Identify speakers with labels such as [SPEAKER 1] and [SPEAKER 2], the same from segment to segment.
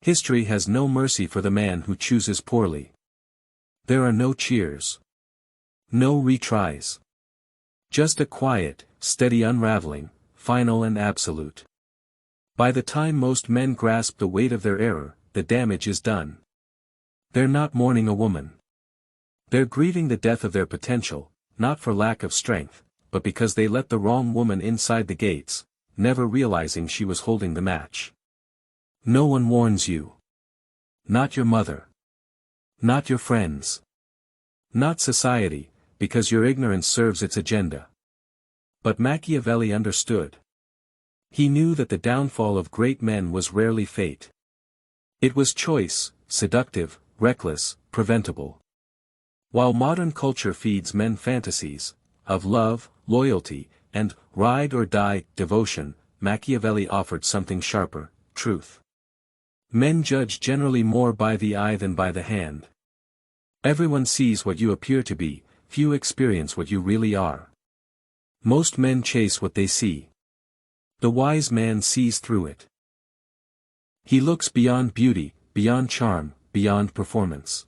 [SPEAKER 1] History has no mercy for the man who chooses poorly. There are no cheers. No retries. Just a quiet, steady unraveling, final and absolute. By the time most men grasp the weight of their error, the damage is done. They're not mourning a woman. They're grieving the death of their potential, not for lack of strength, but because they let the wrong woman inside the gates, never realizing she was holding the match. No one warns you. Not your mother. Not your friends. Not society, because your ignorance serves its agenda. But Machiavelli understood. He knew that the downfall of great men was rarely fate. It was choice, seductive, reckless, preventable. While modern culture feeds men fantasies of love, loyalty, and ride-or-die devotion, Machiavelli offered something sharper: truth. Men judge generally more by the eye than by the hand. Everyone sees what you appear to be, few experience what you really are. Most men chase what they see. The wise man sees through it. He looks beyond beauty, beyond charm, beyond performance.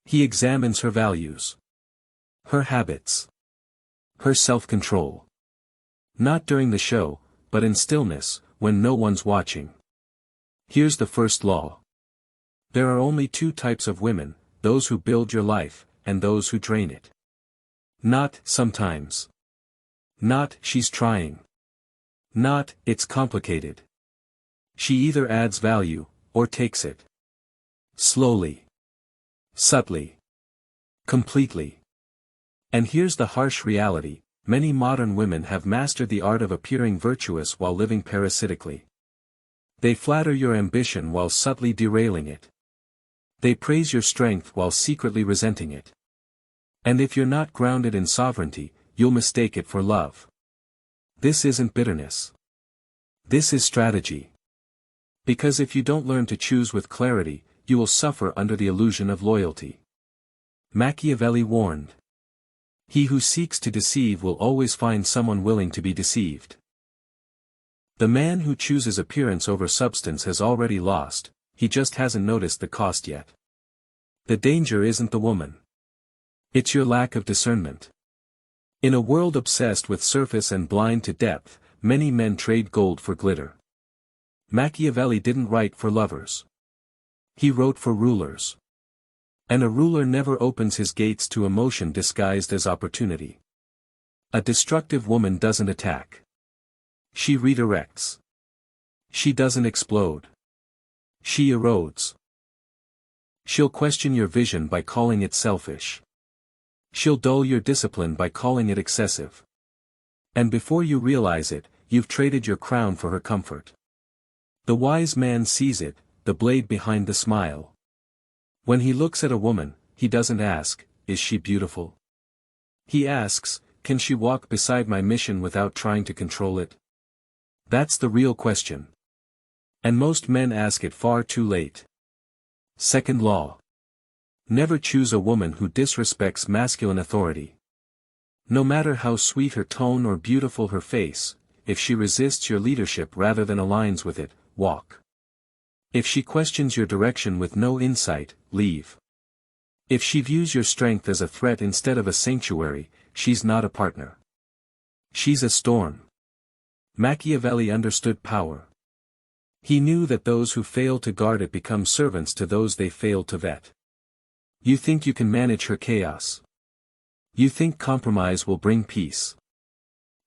[SPEAKER 1] He examines her values. Her habits. Her self-control. Not during the show, but in stillness, when no one's watching. Here's the first law. There are only two types of women, those who build your life, and those who drain it. Not, sometimes. Not, she's trying. Not, it's complicated. She either adds value, or takes it. Slowly. Subtly. Completely. And here's the harsh reality: many modern women have mastered the art of appearing virtuous while living parasitically. They flatter your ambition while subtly derailing it. They praise your strength while secretly resenting it. And if you're not grounded in sovereignty, you'll mistake it for love. This isn't bitterness. This is strategy. Because if you don't learn to choose with clarity, you will suffer under the illusion of loyalty. Machiavelli warned. He who seeks to deceive will always find someone willing to be deceived. The man who chooses appearance over substance has already lost, he just hasn't noticed the cost yet. The danger isn't the woman. It's your lack of discernment. In a world obsessed with surface and blind to depth, many men trade gold for glitter. Machiavelli didn't write for lovers. He wrote for rulers. And a ruler never opens his gates to emotion disguised as opportunity. A destructive woman doesn't attack. She redirects. She doesn't explode. She erodes. She'll question your vision by calling it selfish. She'll dull your discipline by calling it excessive. And before you realize it, you've traded your crown for her comfort. The wise man sees it, the blade behind the smile. When he looks at a woman, he doesn't ask, "Is she beautiful?" He asks, "Can she walk beside my mission without trying to control it?" That's the real question. And most men ask it far too late. Second law. Never choose a woman who disrespects masculine authority. No matter how sweet her tone or beautiful her face, if she resists your leadership rather than aligns with it, walk. If she questions your direction with no insight, leave. If she views your strength as a threat instead of a sanctuary, she's not a partner. She's a storm. Machiavelli understood power. He knew that those who fail to guard it become servants to those they fail to vet. You think you can manage her chaos. You think compromise will bring peace.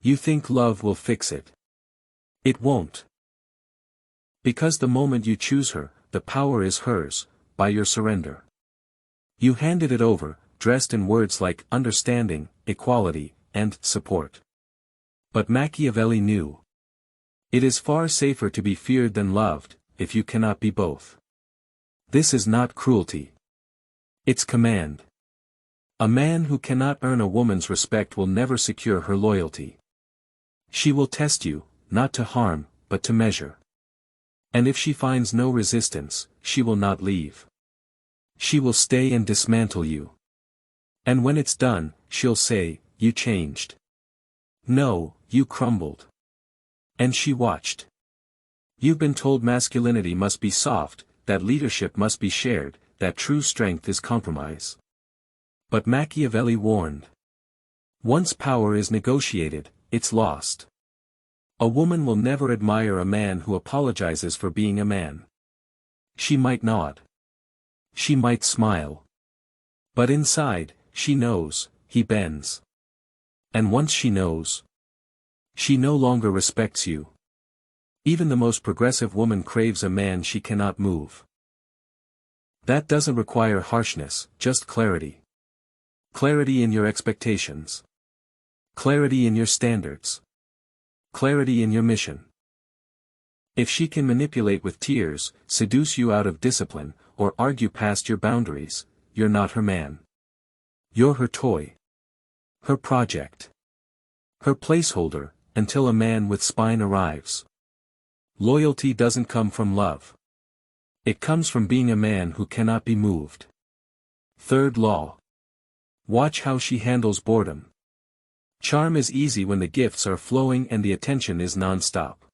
[SPEAKER 1] You think love will fix it. It won't. Because the moment you choose her, the power is hers, by your surrender. You handed it over, dressed in words like understanding, equality, and support. But Machiavelli knew. It is far safer to be feared than loved, if you cannot be both. This is not cruelty. It's command. A man who cannot earn a woman's respect will never secure her loyalty. She will test you, not to harm, but to measure. And if she finds no resistance, she will not leave. She will stay and dismantle you. And when it's done, she'll say, "You changed. No, you crumbled." And she watched. You've been told masculinity must be soft, that leadership must be shared, that true strength is compromise. But Machiavelli warned. Once power is negotiated, it's lost. A woman will never admire a man who apologizes for being a man. She might nod. She might smile. But inside, she knows, he bends. And once she knows, she no longer respects you. Even the most progressive woman craves a man she cannot move. That doesn't require harshness, just clarity. Clarity in your expectations. Clarity in your standards. Clarity in your mission. If she can manipulate with tears, seduce you out of discipline, or argue past your boundaries, you're not her man. You're her toy. Her project. Her placeholder, until a man with spine arrives. Loyalty doesn't come from love. It comes from being a man who cannot be moved. Third law. Watch how she handles boredom. Charm is easy when the gifts are flowing and the attention is non-stop.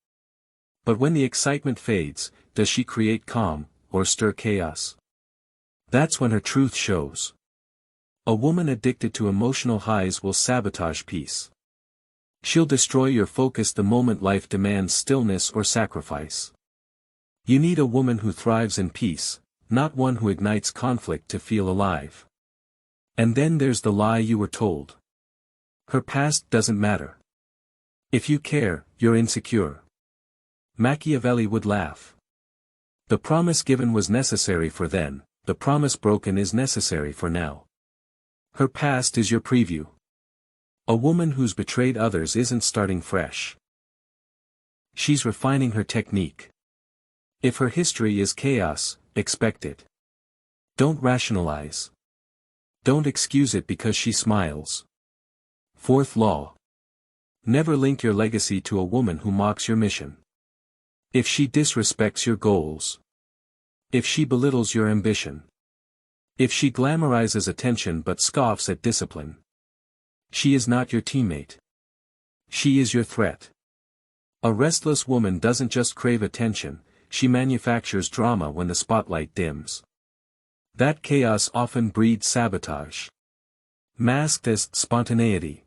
[SPEAKER 1] But when the excitement fades, does she create calm, or stir chaos? That's when her truth shows. A woman addicted to emotional highs will sabotage peace. She'll destroy your focus the moment life demands stillness or sacrifice. You need a woman who thrives in peace, not one who ignites conflict to feel alive. And then there's the lie you were told. Her past doesn't matter. If you care, you're insecure. Machiavelli would laugh. The promise given was necessary for then, the promise broken is necessary for now. Her past is your preview. A woman who's betrayed others isn't starting fresh. She's refining her technique. If her history is chaos, expect it. Don't rationalize. Don't excuse it because she smiles. Fourth law. Never link your legacy to a woman who mocks your mission. If she disrespects your goals. If she belittles your ambition. If she glamorizes attention but scoffs at discipline. She is not your teammate. She is your threat. A restless woman doesn't just crave attention, she manufactures drama when the spotlight dims. That chaos often breeds sabotage. Masked as spontaneity.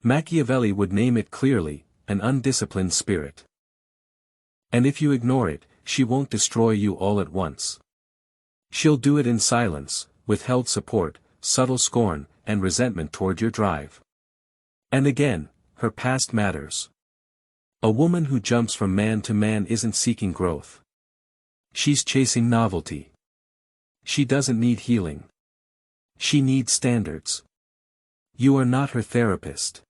[SPEAKER 1] Machiavelli would name it clearly, an undisciplined spirit. And if you ignore it, she won't destroy you all at once. She'll do it in silence, withheld support, subtle scorn, and resentment toward your drive. And again, her past matters. A woman who jumps from man to man isn't seeking growth. She's chasing novelty. She doesn't need healing. She needs standards. You are not her therapist.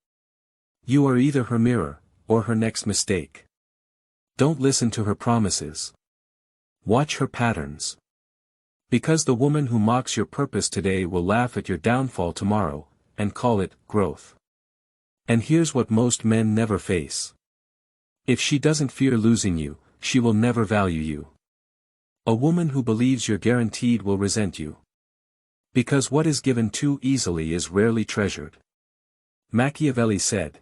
[SPEAKER 1] You are either her mirror, or her next mistake. Don't listen to her promises. Watch her patterns. Because the woman who mocks your purpose today will laugh at your downfall tomorrow, and call it growth. And here's what most men never face. If she doesn't fear losing you, she will never value you. A woman who believes you're guaranteed will resent you. Because what is given too easily is rarely treasured. Machiavelli said.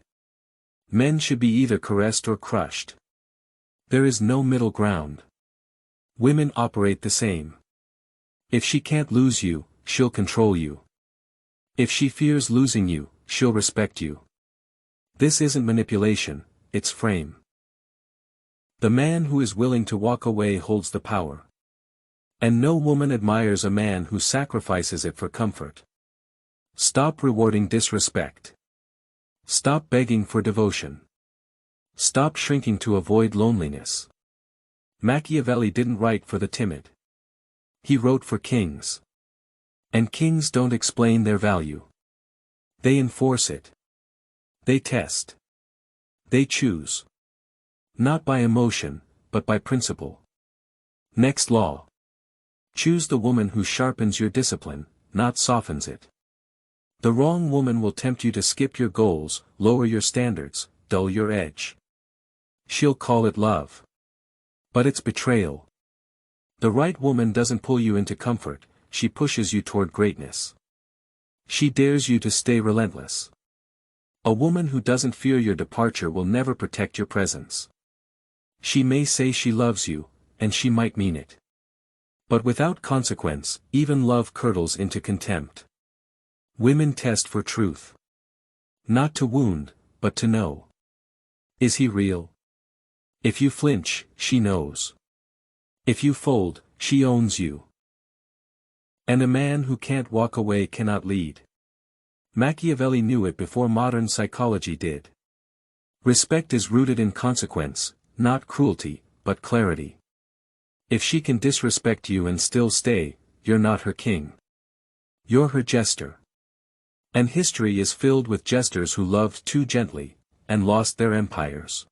[SPEAKER 1] Men should be either caressed or crushed. There is no middle ground. Women operate the same. If she can't lose you, she'll control you. If she fears losing you, she'll respect you. This isn't manipulation, it's frame. The man who is willing to walk away holds the power. And no woman admires a man who sacrifices it for comfort. Stop rewarding disrespect. Stop begging for devotion. Stop shrinking to avoid loneliness. Machiavelli didn't write for the timid. He wrote for kings. And kings don't explain their value. They enforce it. They test. They choose. Not by emotion, but by principle. Next law. Choose the woman who sharpens your discipline, not softens it. The wrong woman will tempt you to skip your goals, lower your standards, dull your edge. She'll call it love. But it's betrayal. The right woman doesn't pull you into comfort, she pushes you toward greatness. She dares you to stay relentless. A woman who doesn't fear your departure will never protect your presence. She may say she loves you, and she might mean it. But without consequence, even love curdles into contempt. Women test for truth. Not to wound, but to know. Is he real? If you flinch, she knows. If you fold, she owns you. And a man who can't walk away cannot lead. Machiavelli knew it before modern psychology did. Respect is rooted in consequence, not cruelty, but clarity. If she can disrespect you and still stay, you're not her king. You're her jester. And history is filled with jesters who loved too gently, and lost their empires.